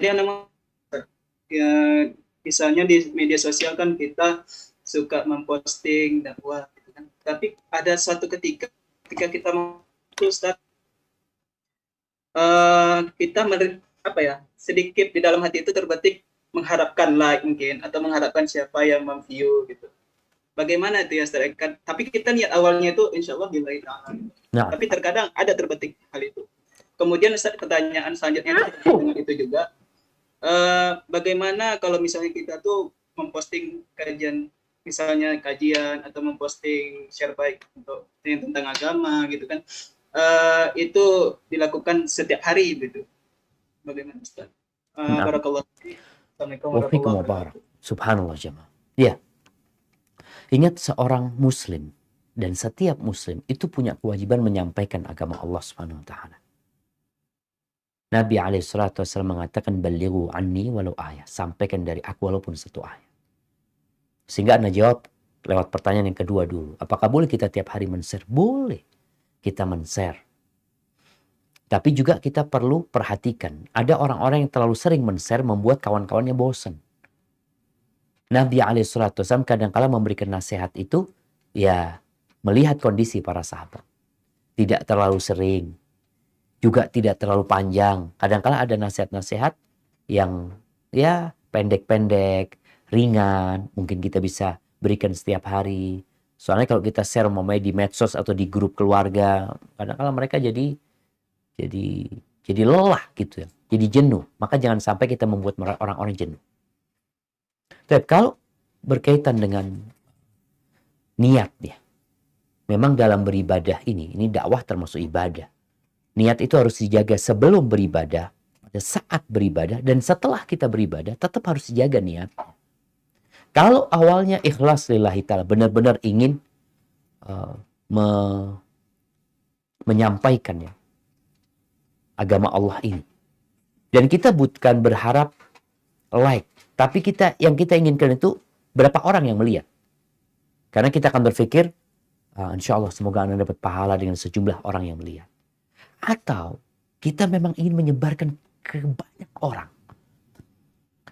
Kemudian memang ya, misalnya di media sosial kan kita suka memposting dakwah gitu kan. Tapi ada suatu ketika kita mau Ustaz, kita apa ya, sedikit di dalam hati itu terbetik mengharapkan like mungkin atau mengharapkan siapa yang memview gitu. Bagaimana itu ya Ustaz? Tapi kita niat awalnya itu insya Allah billahi ta'ala. Nah, Tapi terkadang ada terbetik hal itu. Kemudian Ustaz, pertanyaan selanjutnya dengan itu juga, bagaimana kalau misalnya kita tuh memposting kajian, misalnya kajian atau memposting share baik untuk yang tentang agama gitu kan, itu dilakukan setiap hari gitu. Bagaimana Ustaz? nah. Barakallah. Assalamualaikum Wafikum warahmatullahi wabarak. wabarakatuh. Subhanallah jemaah. Ya, ingat seorang muslim dan setiap muslim itu punya kewajiban menyampaikan agama Allah Subhanahu wa taala. Nabi alaihissalatu wassalam mengatakan balighu anni walau ayat, sampaikan dari aku walaupun satu ayat. Sehingga Anda jawab lewat pertanyaan yang kedua dulu. Apakah boleh kita tiap hari men-share? Boleh kita men-share. Tapi juga kita perlu perhatikan. Ada orang-orang yang terlalu sering men-share membuat kawan-kawannya bosan. Nabi SAW kadang-kala memberikan nasihat itu ya melihat kondisi para sahabat. Tidak terlalu sering. Juga tidak terlalu panjang. Kadang-kala ada nasihat-nasihat yang ya pendek-pendek, ringan. Mungkin kita bisa berikan setiap hari. Soalnya kalau kita share di medsos atau di grup keluarga, kadang-kala mereka jadi lelah gitu ya. Jadi jenuh. Maka jangan sampai kita membuat orang-orang jenuh. Tapi kalau berkaitan dengan niat ya. Memang dalam beribadah ini dakwah termasuk ibadah. Niat itu harus dijaga sebelum beribadah, pada saat beribadah, dan setelah kita beribadah tetap harus dijaga niat. Kalau awalnya ikhlas lillahi ta'ala, benar-benar ingin menyampaikan ya agama Allah ini. Dan kita bukan berharap like, tapi yang kita inginkan itu berapa orang yang melihat. Karena kita akan berpikir, insya Allah semoga Anda dapat pahala dengan sejumlah orang yang melihat. Atau kita memang ingin menyebarkan ke banyak orang.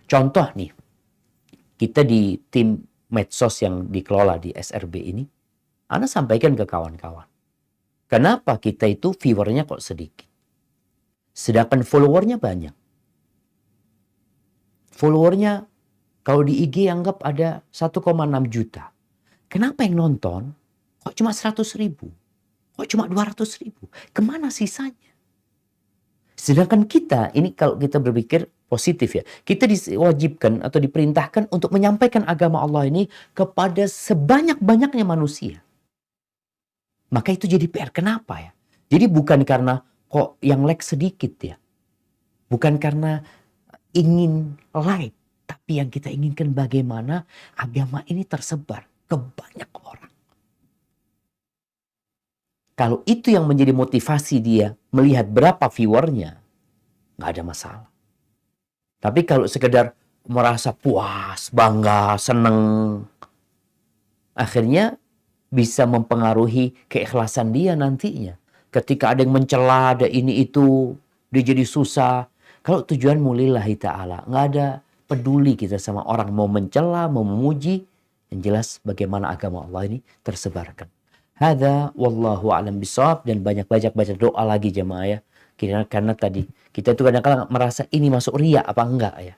Contoh nih, kita di tim medsos yang dikelola di SRB ini, Anda sampaikan ke kawan-kawan. Kenapa kita itu viewernya kok sedikit? Sedangkan followernya banyak. Followernya kalau di IG anggap ada 1,6 juta. Kenapa yang nonton kok cuma 100.000? Kok cuma 200.000? Kemana sisanya? Sedangkan kita, ini kalau kita berpikir positif ya, kita diwajibkan atau diperintahkan untuk menyampaikan agama Allah ini kepada sebanyak-banyaknya manusia. Maka itu jadi PR. Kenapa ya? Jadi bukan karena kok yang like sedikit ya. Bukan karena ingin like. Tapi yang kita inginkan bagaimana agama ini tersebar ke banyak orang. Kalau itu yang menjadi motivasi dia melihat berapa viewernya, nggak ada masalah. Tapi kalau sekedar merasa puas, bangga, seneng, akhirnya bisa mempengaruhi keikhlasan dia nantinya. Ketika ada yang mencela, ada ini itu, dia jadi susah. Kalau tujuan lillahi ta'ala, nggak ada peduli kita sama orang mau mencela, mau memuji. Yang jelas bagaimana agama Allah ini tersebarkan. Hadza wallahu a'lam bishawab, dan banyak-banyak baca doa lagi jemaah ya. Karena tadi kita itu kadang-kadang merasa ini masuk riya apa enggak ya.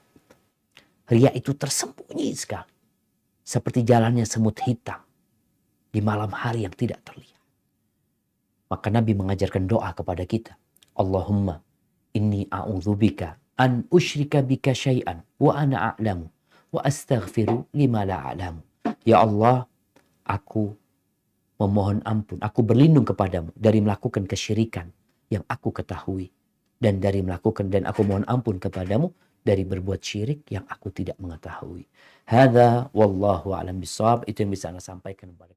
Riya itu tersembunyi sekali. Seperti jalannya semut hitam di malam hari yang tidak terlihat. Maka Nabi mengajarkan doa kepada kita. Allahumma inni a'udzubika an usyrika bika syai'an wa ana a'lamu wa astaghfiru lima la a'lamu. Ya Allah, aku memohon ampun, aku berlindung kepadamu dari melakukan kesyirikan yang aku ketahui, dan aku mohon ampun kepadamu dari berbuat syirik yang aku tidak mengetahui. Hadza wallahu a'lam bishawab. Itu yang bisa Anda sampaikan kepada